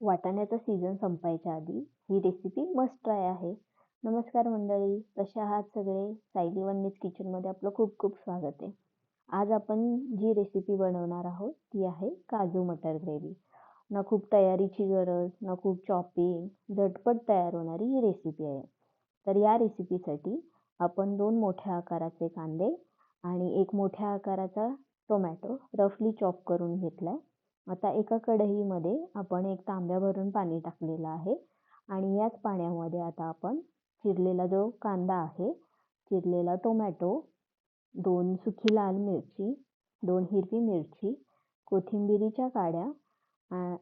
वाटाण्याचा season संपायच्या आधी ही recipe must try आहे. नमस्कार मंडळी, कशा आहात सगळे? सायली वन्नीज किचनमध्ये आपलं खूप खूप स्वागत आहे. आज आपण जी रेसिपी बनवणार आहोत ती आहे काजू मटर ग्रेव्ही. ना खूप तयारीची गरज, ना खूप चॉपिंग, झटपट तयार होणारी ही रेसिपी आहे. तर या रेसिपीसाठी आपण 2 मोठ्या आकाराचे कांदे आणि 1 मोठ्या आकाराचा टोमॅटो रफली चॉप करून घेतलाय. आता एका कढईमध्ये आपण 1 तांब्या भरून पाणी टाकलेलं आहे आणि याच पाण्यामध्ये आता आपण चिरलेला जो कांदा आहे, चिरलेला टोमॅटो, 2 सुकी लाल मिरची, 2 हिरवी मिरची, कोथिंबिरीच्या काड्या,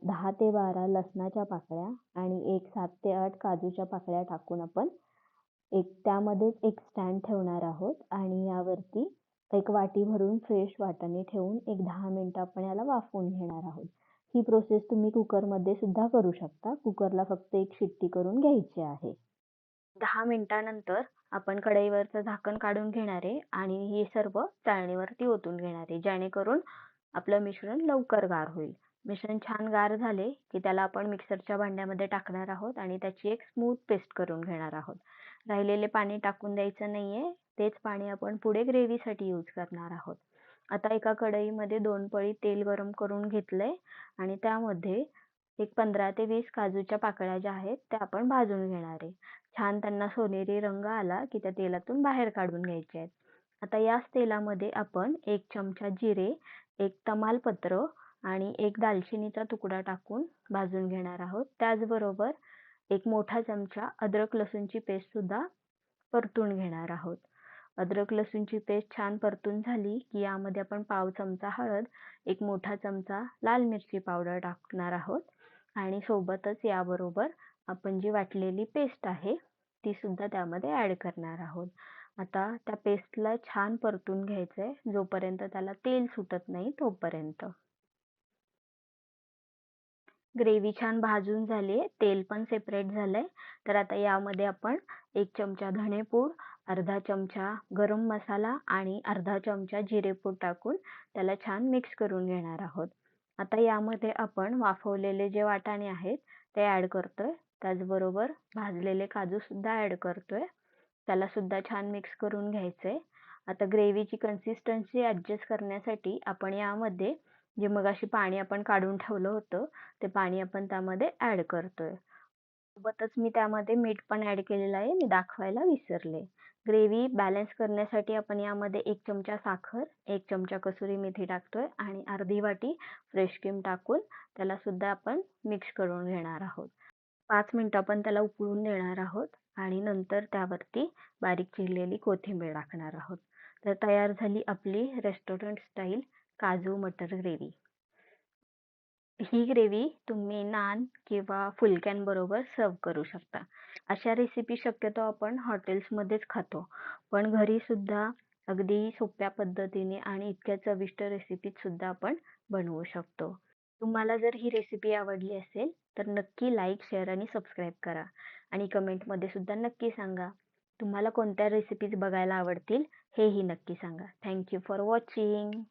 10 ते 12 लसणाच्या पाकळ्या आणि 7 ते 8 काजूच्या पाकळ्या टाकून आपण त्यामध्येच एक स्टँड ठेवणार आहोत आणि यावरती एक वाटी भरून फ्रेश वाटाणे ठेवून 10 मिनिटं आपण याला वाफवून घेणार आहोत. ही प्रोसेस तुम्ही कुकरमध्ये सुद्धा करू शकता. कुकरला फक्त 1 शिट्टी करून घ्यायची आहे. 10 मिनिटानंतर आपण कढईवरचं झाकण काढून घेणार आहे आणि हे सर्व चाळणीवरती ओतून घेणार आहे, जेणेकरून आपलं मिश्रण लवकर गार होईल. मिश्रण छान गार झाले की त्याला आपण मिक्सरच्या भांड्यामध्ये टाकणार आहोत आणि त्याची एक स्मूथ पेस्ट करून घेणार आहोत. राहिलेले पाणी टाकून द्यायचं नाहीये, तेच पाणी आपण पुढे ग्रेव्हीसाठी यूज करणार आहोत. आता एका कढईमध्ये 2 पळी तेल गरम करून घेतलंय आणि त्यामध्ये एक 15 ते 20 काजूच्या पाकळ्या ज्या आहेत त्या आपण भाजून घेणार आहे. छान त्यांना सोनेरी रंग आला की त्या तेलातून बाहेर काढून घ्यायचे आहेत. आता याच तेलामध्ये आपण 1 चमचा जिरे, 1 तमालपत्र आणि 1 दालचिनीचा तुकडा टाकून भाजून घेणार आहोत. त्याचबरोबर 1 मोठा चमचा अद्रक लसूणची पेस्ट सुद्धा परतून घेणार आहोत. अद्रक लसूणची पेस्ट छान परतून झाली की यामध्ये आपण पाव चमचा हळद, 1 मोठा चमचा लाल मिरची पावडर टाकणार आहोत आणि सोबतच याबरोबर आपण जी वाटलेली पेस्ट आहे ती सुद्धा त्यामध्ये ॲड करणार आहोत. आता त्या पेस्टला छान परतून घ्यायचंय जोपर्यंत त्याला तेल सुटत नाही तोपर्यंत. ग्रेव्ही छान भाजून झाली आहे, तेल पण सेपरेट झालंय. तर आता यामध्ये आपण 1 चमचा धणेपूड, अर्धा चमचा गरम मसाला आणि अर्धा चमचा जिरेपूड टाकून त्याला छान मिक्स करून घेणार आहोत. आता यामध्ये आपण वाफवलेले जे वाटाणे आहेत ते ॲड करतोय. त्याचबरोबर भाजलेले काजू सुद्धा ॲड करतोय. त्याला सुद्धा छान मिक्स करून घ्यायचंय. आता ग्रेव्हीची कन्सिस्टन्सी ॲडजस्ट करण्यासाठी आपण यामध्ये जे मगाशी पाणी आपण काढून ठेवलं होतं ते पाणी आपण त्यामध्ये ॲड करतोय. सोबतच मी त्यामध्ये मीठ पण ॲड केलेलं आहे, मी दाखवायला विसरले. ग्रेव्ही बॅलन्स करण्यासाठी आपण यामध्ये 1 चमचा साखर, 1 चमचा कसुरी मेथी टाकतोय आणि अर्धी वाटी फ्रेश क्रीम टाकून त्याला सुद्धा आपण मिक्स करून घेणार आहोत. 5 मिनिटं आपण त्याला उकळून देणार आहोत आणि नंतर त्यावरती बारीक चिरलेली कोथिंबीर टाकणार आहोत. तर तयार झाली आपली रेस्टॉरंट स्टाईल काजू मटर ग्रेव्ही. ही ग्रेव्ही तुम्ही नान किंवा फुलक्यांबरोबर सर्व्ह करू शकता. अशा रेसिपी शक्यतो आपण हॉटेल्समध्येच खातो, पण घरी सुद्धा अगदी सोप्या पद्धतीने आणि इतक्या चविष्ट रेसिपीज सुद्धा आपण बनवू शकतो. तुम्हाला जर ही रेसिपी आवडली असेल तर नक्की लाईक, शेअर आणि सबस्क्राईब करा आणि कमेंटमध्ये सुद्धा नक्की सांगा. तुम्हाला कोणत्या रेसिपीज बघायला आवडतील हेही नक्की सांगा. Thank you for watching.